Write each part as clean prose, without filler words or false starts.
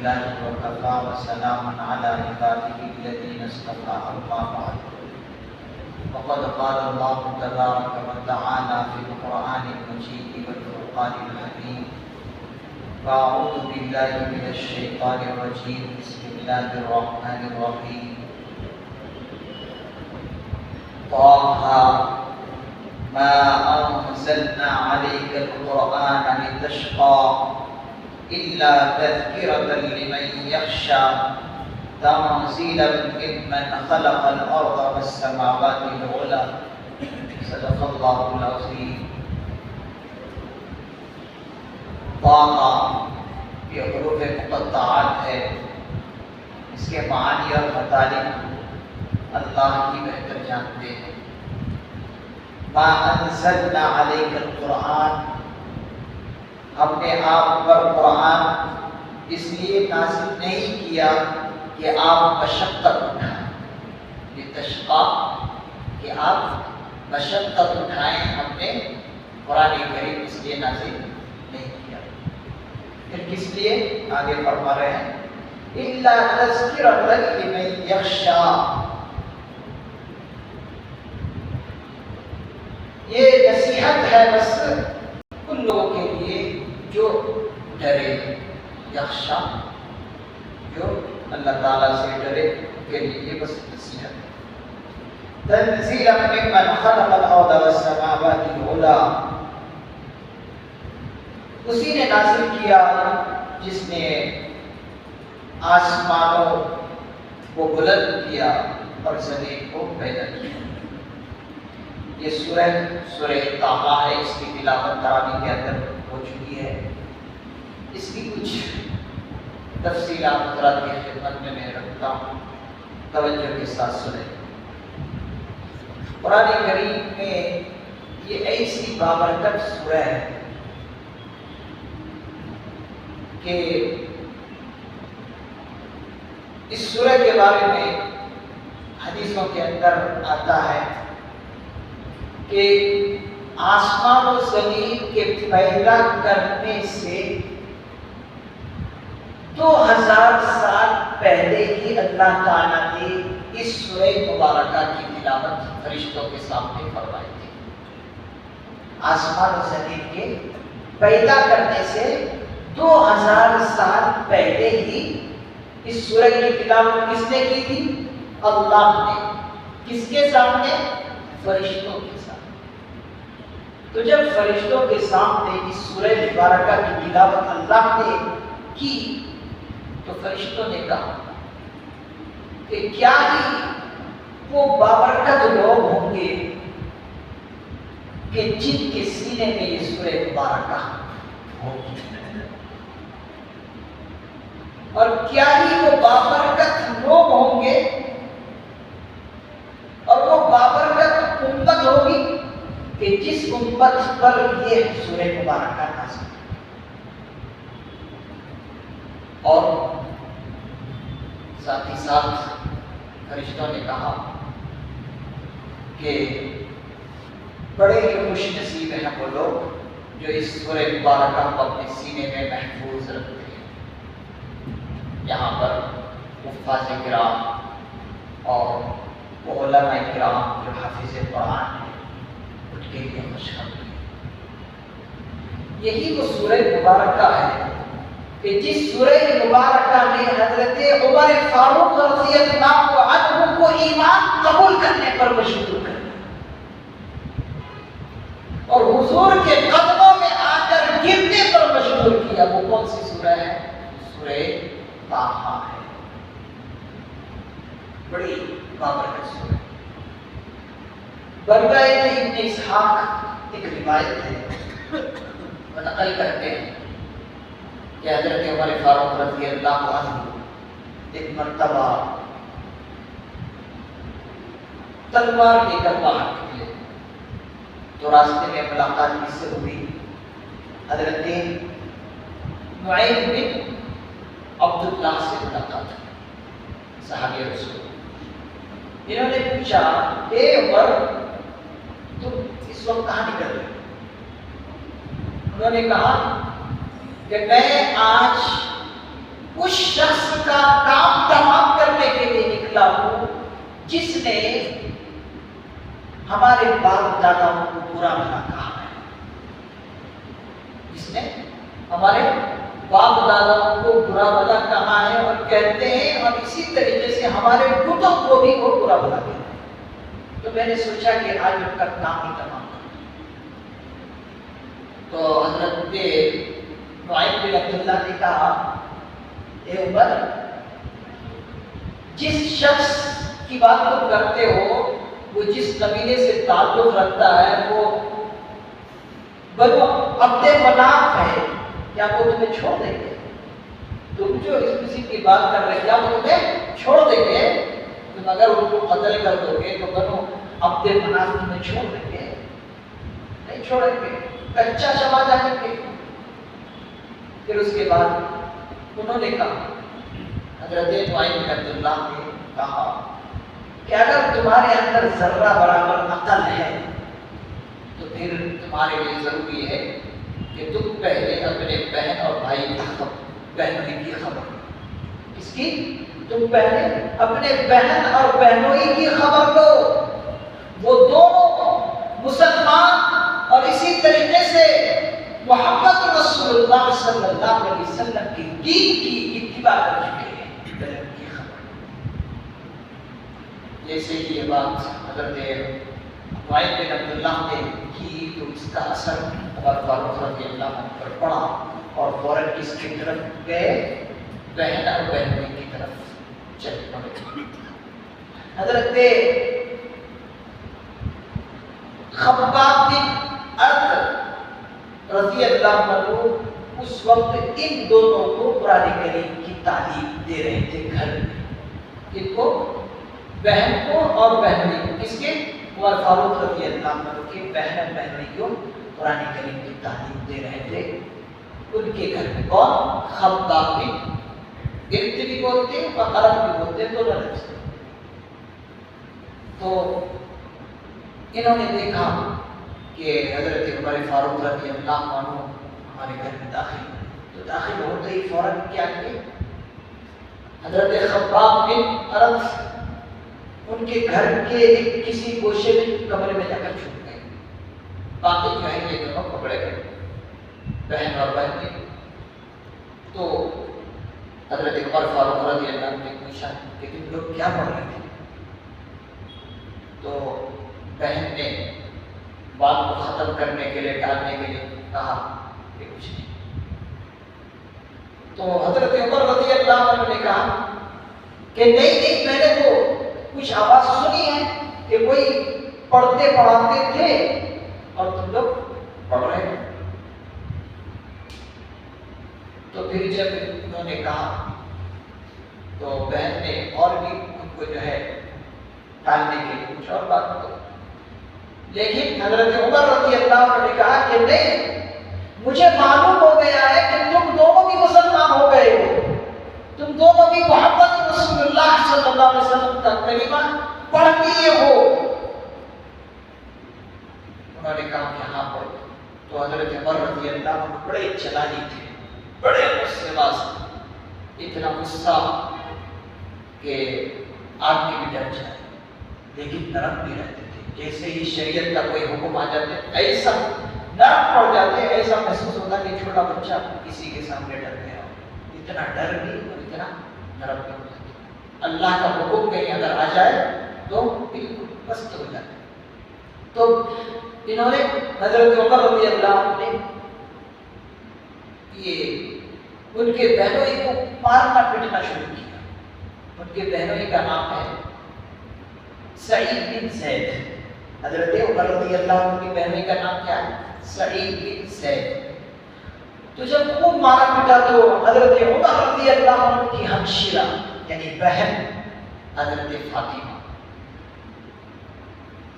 لله وكفى وسلام على عباده الذين اصطفى أما بعد وقد قال الله تبارك وتعالى في القرآن المجيد والفرقان الحميد فأعوذ بالله من الشيطان الرجيم بسم الله الرحمن الرحيم طه ما أنزلنا عليك القرآن لتشقى إلا تذكرة لمن يخشى تنزيلا ممن خلق الأرض والسماوات العلى صدق الله العظيم. طه یہ حروف مقطعات ہے، اس کے معانی اور مطالب اللہ کی بہتر جانتے ہیں. ما انزلنا علیک القرآن، ہم نے آپ پر قرآن اس لیے نازل نہیں کیا کہ آپ مشقت اٹھائیں، لتشقى کہ آپ مشقت اٹھائیں. ہم نے قرآن کریم اس لیے نازل نہیں کیا. پھر کس لیے؟ آگے فرما رہے ہیں إِلَّا تَذْكِرَةً لِمَن يَخْشَى، یہ نصیحت ہے بس ان لوگوں کے لیے جو ڈرے. یخشا جو اللہ تعالیٰ سے ڈرے کے لیے بس نصیحت ہے. تنزیلا ممن خلق الارض والسماوات العلی، اسی نے نازل کیا جس نے آسمانوں کو بلند کیا اور زمین کو پیدا کیا. یہ سورہ طٰہٰ ہے، اس کی تلاوت تراویح کے اندر ہو چکی ہے. اس کی کچھ تفصیلات حضرات کی خدمت میں رکھتا ہوں، توجہ کے ساتھ سنیں. قرآن کریم میں یہ ایسی بابرکت سورہ ہے کہ اس سورہ کے بارے میں حدیثوں کے اندر آتا ہے کہ آسمان و زمین کے پیدا کرنے سے 2000 سال پہلے ہی اللہ تعالیٰ نے اس سورہ مبارکہ کی تلاوت فرشتوں کے سامنے فرمائی تھی. آسمان و زمین کے پیدا کرنے سے 2000 سال پہلے ہی اس سورہ کی تلاوت کس نے کی تھی؟ اللہ نے. کس کے سامنے؟ فرشتوں کے سامنے. تو جب فرشتوں کے سامنے اس سورہ مبارکہ کی تلاوت اللہ نے کی تو فرشتوں نے کہا کہ کیا ہی وہ بابرکت لوگ ہوں گے کہ جن کے سینے میں یہ سورہ مبارکہ ہوگی، اور کیا ہی وہ بابرکت لوگ ہوں گے اور وہ بابرکت امت ہوگی کہ جس امت پر یہ سورہ مبارکہ نازل. اور ساتھ ہی ساتھ فرشتوں نے کہا کہ بڑے ہی خوش نصیب ہیں وہ لوگ جو اس سورہ مبارکہ کو اپنے سینے میں محفوظ رکھتے ہیں. یہاں پر حفاظ کرام اور علماء کرام جو حافظ قرآن ہیں ان کے لیے خوشخبری. یہی وہ سورہ مبارکہ ہے کہ جس سورہ مبارکہ نے حضرت عمر فاروق رضی اللہ عنہ کو ایمان قبول کرنے پر مجبور کر دیا اور حضور کے قدموں میں آ کر گرنے پر مجبور کیا. وہ کون سی سورہ ہے؟ سورہ طٰہٰ ہے. بڑی بابرکت سورہ. برگائے ابن اسحاق ایک روایت ہے، وہ نقل کرتے ہیں کہ حضرت عمر فاروق رضی اللہ عنہ ایک مرتبہ تلوار لے کر باہر نکلے تو راستے میں ملاقات کس سے ہوئی؟ حضرت نعیم بن عبداللہ سے ملاقات ہوئی، صحابی رسول. انہوں نے پوچھا اے عمر تم اس وقت کہاں نکل رہے؟ انہوں نے کہا کہ میں آج اس شخص کا کام تمام کرنے کے لیے نکلا ہوں جس نے ہمارے باپ داداؤں کو برا بھلا کہا ہے، جس نے ہمارے باپ داداؤں کو برا بھلا کہا ہے اور کہتے ہیں، اور اسی طریقے سے ہمارے کتب کو بھی وہ برا بھلا کہتے ہیں۔ تو میں نے سوچا کہ آج ان کا کام ہی تمام کروں۔ تو حضرت نعیم بن عبداللہ نے کہا، اے عمر، جس شخص کی بات تم کرتے ہو وہ جس قبیلے سے تعلق رکھتا ہے وہ بنو عبد مناف ہے، کیا وہ تمہیں چھوڑ دیں گے؟ تم جو اس کسی کی بات کر رہے ہیں کیا وہ تمہیں چھوڑ دیں گے؟ تم اگر ان کو قتل کر دو گے تو بنو عبد مناف تمہیں چھوڑ دیں گے؟ نہیں چھوڑیں گے، کچا شمع جائیں گے۔ پھر اس کے بعد انہوں نے کہا، حضرت نعیم بن عبداللہ نے کہا کہ اگر تمہارے اندر ذرہ برابر عقل ہے تو پھر تمہارے لیے ضروری ہے کہ تم پہلے اپنے بہن اور بھائی کی بہنوئی کی خبر، اس کی تم پہلے اپنے بہن اور بہنوئی کی خبر لو، وہ دونوں مسلمان اور اسی طریقے سے محمد رسول اللہ صلی اللہ علیہ وسلم کی دین کی اتباع کر چکے ہیں، بہن کی خبر۔ جیسے ہی یہ بات حضرت نعیم بن عبداللہ نے کی تو اس کا اثر عمر فاروق رضی اللہ عنہ پر پڑا اور فوراً کس کی طرف گئے؟ بہن اور بہنوئی کی طرف چل پڑے۔ حضرت خباب بن ارد رضی اللہ عنہ اس وقت ان دونوں کو قرآن کریم کی تعلیم دے رہے تھے گھر میں، ان کو بہن کو اور بہنوئی، کس کے؟ عمر فاروق رضی اللہ عنہ کی بہن اور بہنوئی کو قرآن کریم کی تعلیم دے رہے تھے ان کے گھر میں۔ کون؟ خباب بن ارد بھی بولتے ہیں اور عرب بھی بولتے ہیں، دونوں لفظ۔ تو انہوں نے دیکھا کہ حضرت عمر فاروق رضی اللہ عنہ ہمارے گھر میں داخل، تو داخل ہوتے ہی فوراً کیا کیے؟ حضرت خباب بن ارد ان کے گھر کے ایک کسی گوشے میں کمرے میں جا کر چھپ گئے، باقی جو ہے یہ دونوں پکڑے گئے، بہن اور بہن۔ تو حضرت عمر فاروق رضی اللہ عنہ نے پوچھا کہ تم لوگ کیا پڑھ رہے تھے؟ تو بہن نے بات کو ختم کرنے کے لیے، ٹالنے کے لیے کہا کہ کچھ نہیں۔ تو حضرت عمر رضی اللہ عنہ نے کہا کہ نہیں، میں نے تو کچھ آواز سنی ہے کہ کوئی پڑھتے پڑھاتے تھے اور تم لوگ پڑھ رہے ہیں۔ تو پھر جب انہوں نے کہا تو بہن نے اور بھی ان کو جو ہے ٹالنے کے لیے کچھ اور بات کرو، لیکن حضرت عمر رضی اللہ عنہ نے کہا کہ نہیں، مجھے معلوم ہو گیا ہے کہ تم دونوں بھی مسلمان ہو گئے ہو، تم دونوں بھی محمد رسول اللہ صلی اللہ علیہ وسلم کا کلمہ پڑھ لیے ہو۔ انہوں نے کہا کہ ہاں پڑھ۔ تو حضرت عمر رضی اللہ عنہ بڑے چلاکی تھے، بڑے غصے باز، اتنا غصہ کہ آدمی بھی ڈر جائے، لیکن نرم بھی رہتے تھے۔ جیسے ہی شریعت کا کوئی حکم آ جاتے ایسا نرم پڑ جاتے، ایسا محسوس ہوتا کہ چھوٹا بچہ کسی کے سامنے ڈر گیا، اتنا ڈر بھی اور اتنا نرم بھی ہو جاتا۔ اللہ کا حکم کہیں اگر آ جائے تو بالکل پست ہو جاتے۔ تو انہوں نے حضرت عمر رضی اللہ عنہ نے یہ ان کے بہنوئی کو مارنا پیٹنا شروع کیا۔ ان کے بہنوئی کا نام ہے سعید بن زید۔ حضرت عمر رضی اللہ عنہ کی بہنوئی کا نام کیا ہے؟ سعید بن زید۔ تو جب خوب مارا پیٹا تو حضرت عمر رضی اللہ عنہ کی ہمشیرہ یعنی بہن حضرت فاطمہ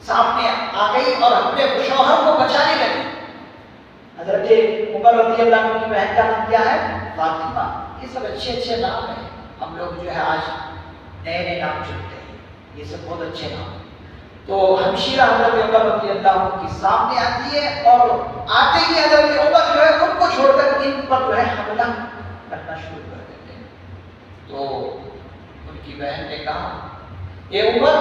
سامنے آ گئی اور اپنے شوہر کو بچانے لگی۔ حضرت عمر رضی اللہ عنہ کی بہن کا نام کیا ہے؟ فاطمہ۔ یہ سب اچھے اچھے نام ہیں، ہم لوگ جو ہے آج نئے نئے نام چنتے ہیں، یہ سب بہت اچھے نام ہیں۔ تو ہمشیرہ حضرت عمر رضی اللہ عنہ کی سامنے آتی ہے اور آتے ہی حضرت عمر جو ہے ان کو چھوڑ کر ان پر جو ہے حملہ کرنا شروع کر دیتے ہیں۔ کی بہن نے کہا اے عمر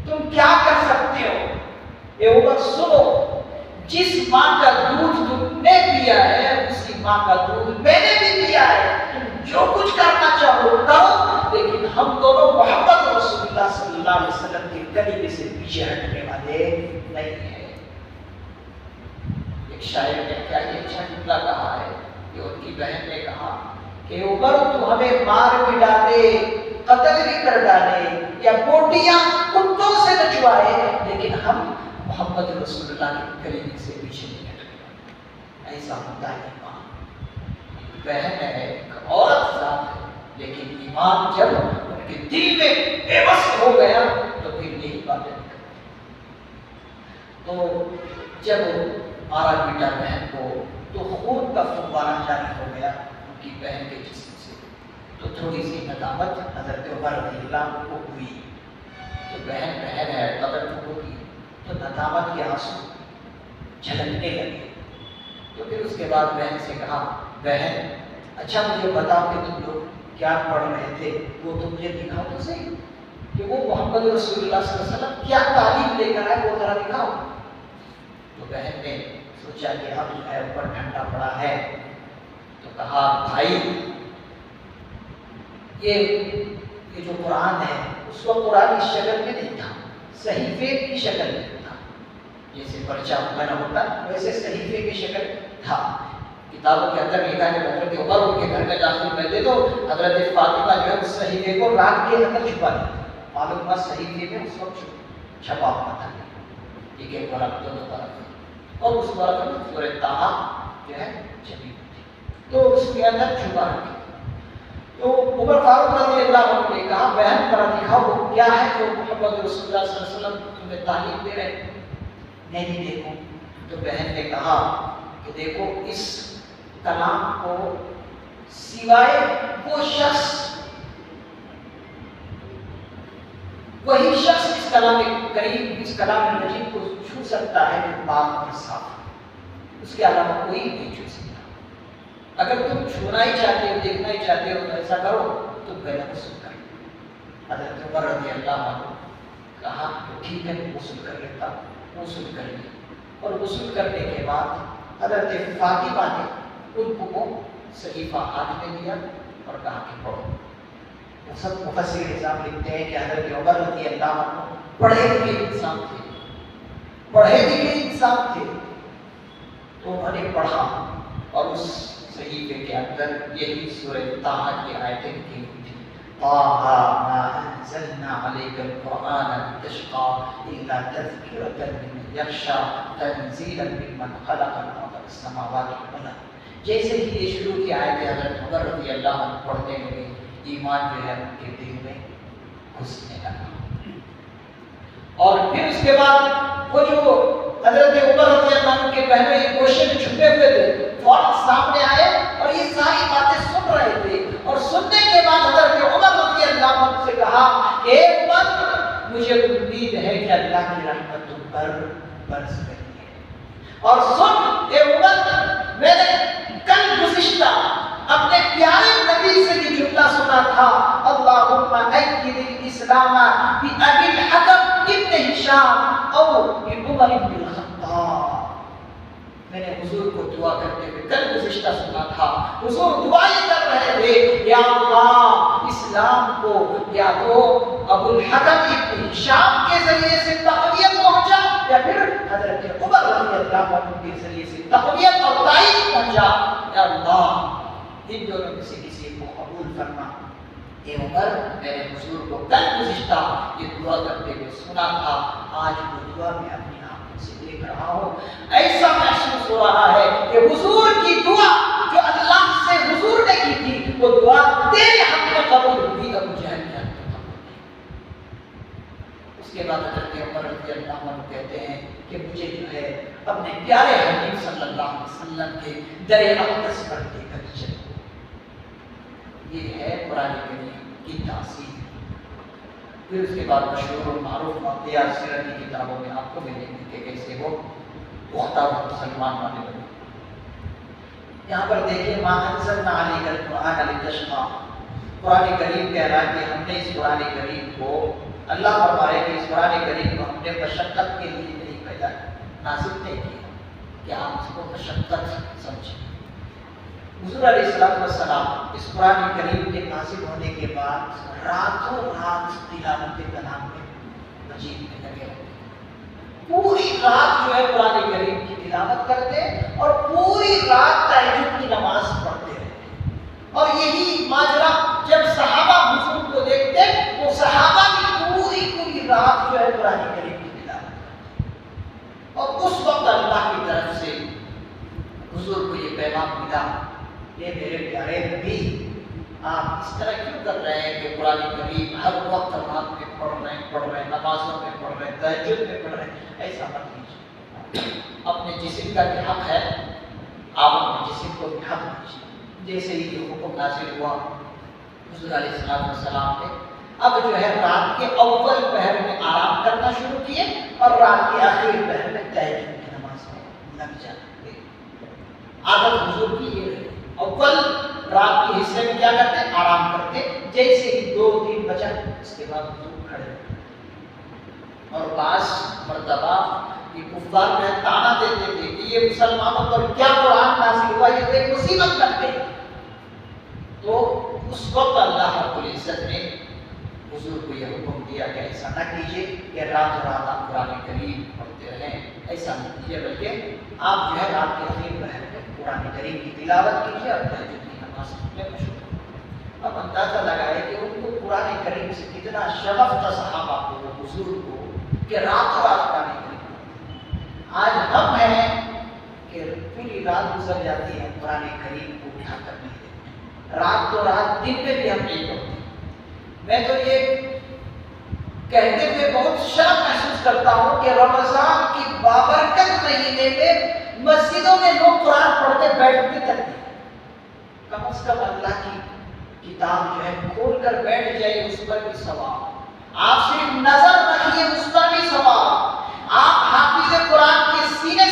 تم کیا کر سکتے ہو؟ اے عمر سنو، جس ماں کا دودھ تم نے پیا ہے اسی ماں کا دودھ میں نے بھی پیا ہے، تم جو کچھ کرنا چاہو کرو، لیکن ہم دونوں محمد رسول اللہ صلی اللہ علیہ وسلم کے کلمے سے پیچھے ہٹنے والے نہیں ہیں۔ ایک شاعر نے کیا یہ اچھا جملہ کہا ہے کہ ان کی بہن نے کہا کہ عمر تو ہمیں مار بھی ڈالے، قتل بھی کر ڈالے، یا بوٹیاں کتوں سے نچوائے، لیکن ہم محمد رسول اللہ کے کلمے سے پیچھے نہیں ہٹے۔ ایسا ہوتا ہے ایمان۔ بہن ہے، ایک عورت ذات ہے، لیکن ایمان جب ان کے دل میں بے بس ہو گیا تو پھر یہی باتیں نکلتی۔ تو جب مارا پیٹا بہن کو تو خون کا فوارہ جاری ہو گیا ان کی بہن کے جسم سے، تو تھوڑی سی ندامت حضرت عمر رضی اللہ عنہ کو ہوئی۔ تو بہن ہے، قدر ہوگی تو ندامت کے آنسو جھلکنے لگے۔ تو پھر اس کے بعد بہن سے کہا بہن اچھا مجھے بتاؤ کہ تم لوگ کیا پڑھ رہے تھے، وہ تو مجھے دکھاؤ تو صحیح کہ وہ محمد رسول اللہ صلی اللہ علیہ وسلم کیا تعلیم لے کر آئے، وہ ذرا دکھاؤ۔ تو بہن نے سوچا کہ اب جو ہے اوپر ٹھنڈا پڑا ہے، تو کہا بھائی یہ جو قرآن ہے اس وقت قرآن اس شکل میں نہیں تھا، صحیفے کی شکل میں تھا، جیسے پرچہ بنا ہوتا ویسے صحیفے کی شکل تھا۔ کتابوں کے اندر لکھا ہے حضرت عمر ان کے گھر میں داخل کرتے تو حضرت فاطمہ جو ہے اس صحیفے کو رات کے اندر چھپا دیتے، معلوم ہوا صحیفے میں اس وقت چھپا ہوا تھا ایک ایک ورق دو ورق، اور اس ورق میں سورہ طٰہٰ جو ہے چھپی ہوئی تھی، تو اس کے اندر چھپا رکھی۔ تو عمر فاروق رضی اللہ عنہ نے کہا بہن ذرا دکھاؤ وہ کیا ہے جو محمد رسول اللہ صلی اللہ علیہ وسلم تمہیں تعلیم دے رہے ہیں۔ نہیں دیکھو۔ تو بہن نے کہا کہ دیکھو اس کلام کو سوائے وہ شخص، وہی شخص اس کلام کریم، اس کلام مجید کو چھو سکتا ہے جو پاک اور صاف ہے، اس کے علاوہ کوئی نہیں چھو سکتا۔ اگر تم چھونا ہی چاہتے ہو، دیکھنا ہی چاہتے ہو تو ایسا کرو، تم پہلے غسل کرو۔ حضرت عمر رضی اللہ عنہ کہا ٹھیک ہے غسل کر لیتا، غسل کر لیا، اور غسل کرنے کے بعد حضرت فاطمہ نے ان کو وہ صحیفہ ہاتھ میں دیا اور کہا کہ پڑھو۔ سب مفسر نظام لکھتے ہیں کہ حضرت عمر رضی اللہ عنہ پڑھے لکھے انسان تھے، پڑھے لکھے انسان تھے، تو انہوں نے پڑھا اور اس صحیفے کے اندر یہی سورہ طٰہٰ کی آیتیں لکھی ہوئی تھی، طٰہٰ ما انزلنا علیک القرآن لتشقى الا تذکرۃ لمن یخشی تنزیلا ممن خلق الارض والسماوات والارض۔ جیسے ہی یہ شروع کی آیتیں حضرت عمر رضی اللہ عنہ پڑھنے لگے، ایمان جو ہے ان کے دل میں گھسنے لگا۔ اور پھر اس کے بعد وہ جو حضرت عمر رضی اللہ عنہ کے پہلے ایک گوشے میں چھپے ہوئے تھے فوراً سامنے آئے اور یہ ساری باتیں سن رہے تھے، اور سننے کے بعد حضرت عمر رضی اللہ عنہ سے کہا کہ عمر مجھے امید ہے کہ اللہ کی رحمت تم پر برس رہی ہے، اور سن اے عمر میں نے کل گزشتہ اپنے پیارے نبی سے یہ جملہ سنا تھا، اللہم ایّد الاسلام بأبی الحکم ابن ہشام او بعمر بن الخطاب۔ میں نے حضور کو دعا کرتے ہوئے کل گزشتہ سنا تھا، حضور دعائیں کر رہے تھے یا اللہ اسلام کو یا تو ابو الحکم ابن ہشام کے ذریعے سے تقویت پہنچا یا پھر حضرت عمر رضی اللہ عنہ کے ذریعے سے تقویت اور تائید پہنچا، یا اللہ ان دونوں میں سے کسی کو قبول فرما۔ اے عمر میں نے حضور کو کل گزشتہ یہ دعا کرتے ہوئے سنا تھا، آج وہ دعا میں اپنی آنکھوں سے دیکھ رہا ہوں، ایسا محسوس ہو رہا ہے کہ حضور کی دعا جو اللہ سے حضور نے کی تھی وہ دعا تیرے حق میں قبول ہوئی، ابو جہل کے حق میں قبول ہوئی۔ اس کے بعد حضرت عمر رضی اللہ عنہ کہتے ہیں کہ مجھے جو ہے اپنے پیارے حبیب صلی اللہ علیہ وسلم کے در اقدس پر لے کر چلو۔ یہ ہے قرآن کریم کی تاثیر۔ پھر اس کے بعد مشہور اور معروف واقعات سیرت کی کتابوں میں آپ کو ملیں گے کہ کیسے وہ پختہ مسلمان والے بنے۔ یہاں پر دیکھیں ما انزلنا علیک القرآن لتشقى، قرآن کریم کہہ رہا ہے کہ ہم نے اس قرآن کریم کو، اللہ فرما رہے کہ اس قرآن کریم کو ہم نے مشقت کے لیے نہیں پیدا نازل نہیں کیا کہ آپ اس کو مشقت سمجھیں۔ حضور علیہ السلام اس قرآن کریم کے نازل ہونے کے بعد راتوں رات تلاوت کلام مجید میں لگے ہوتے، پوری رات جو ہے قرآن کریم کی تلاوت کرتے اور پوری رات تہجد کی نماز پڑھتے رہتے۔ اور یہی ماجرا جب صحابہ حضور کو دیکھتے تو صحابہ کی پوری رات جو ہے قرآن کریم کی تلاوت، اور اس وقت اللہ کی طرف سے حضور کو یہ پیغام ملا، یہ میرے پیارے نبی آپ اس طرح کیوں کر رہے ہیں کہ قرآن کریم ہر وقت رات میں پڑھ رہے ہیں، نمازوں میں پڑھ رہے ہیں، تہجد میں پڑھ رہے ہیں، ایسا مت کیجیے۔ اپنے جسم کا بھی حق ہے، آپ اپنے جسم کو بھی حق دیجیے۔ جیسے ہی یہ حکم نازل ہوا حضور علیہ السلام نے اب جو ہے رات کے اول پہر میں آرام کرنا شروع کیے اور رات کے آخری پہر میں تہجد کی نماز میں لگ جاتے۔ عادت حضور کی یہ رہی، اول رات کے حصے میں کیا کرتے؟ آرام کرتے، جیسے ہی 2-3 بجا اس کے بعد حضور کھڑے ہوتے۔ اور بعض مرتبہ یہ کفار میں تانا دیتے تھے کہ یہ مسلمانوں پر کیا قرآن نازل ہوا، یہ ایک مصیبت بن گئی۔ تو اس وقت اللہ رب العزت نے حضور کو یہ حکم دیا کہ ایسا نہ کیجیے کہ رات آپ قرآن کریم پڑھتے رہیں، ایسا نہ کیجیے، بلکہ آپ جو ہے رات کے آخر پہر میں قرآن کریم کی تلاوت کیجیے اور تہجد کی نماز میں مشغول۔ اب اندازہ لگائے کہ ان کو قرآن کریم سے کتنا شغف تھا صحابہ کو، حضور کو، کہ رات قرآن کریم۔ آج ہم ہیں کہ پوری رات گزر جاتی ہے قرآن کریم کو اٹھا کر نہیں دیتے، رات دن میں بھی ہم نہیں پڑھتے۔ میں تو یہ کہتے ہوئے بہت شرم محسوس کرتا ہوں کہ رمضان کی بابرکت مہینے میں مسجدوں میں لوگ قرآن پڑھتے بیٹھتے تک نہیں۔ کم از کم اللہ کی کتاب جو ہے کھول کر بیٹھ جائے، اس پر بھی ثواب۔ آپ صرف نظر رکھیے، اس پر بھی ثواب۔ آپ حافظ قرآن کے سینے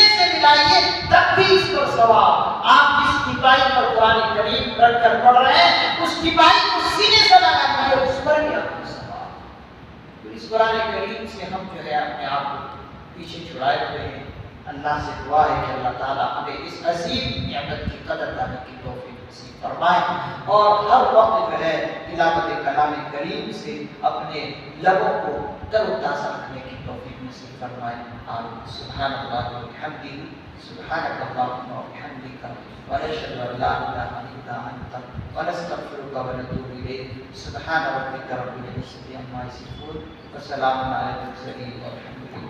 سے ملائیے، تب بھی اس پر ثواب۔ آپ جس ٹپائی پر قرآن کریم رکھ کر پڑھ رہے ہیں، اس ٹپائی کو سینے سے لگا دیجیے، اس پر بھی آپ کو ثواب۔ تو اس قرآن کریم سے ہم جو ہے اپنے آپ کو پیچھے چھڑائے ہوئے ہیں۔ اللہ سے دعا ہے کہ اللہ تعالیٰ ہمیں اس عظیم نعمت کی قدر کرنے کی توفیق نصیب فرمائے، اور ہر وقت جو ہے تلاوت کلام کریم سے اپنے لبوں کو تر و تازہ رکھنے کی توفیق نصیب فرمائے۔ آمین۔ سبحان اللہ و بحمدہ، سبحانک اللہم و بحمدک، ونشہد ان لا الہ الا انت، ونستغفرک ونتوب الیک۔ سبحان ربک رب العزۃ عما یصفون، وسلام علی المرسلین، والحمد للہ۔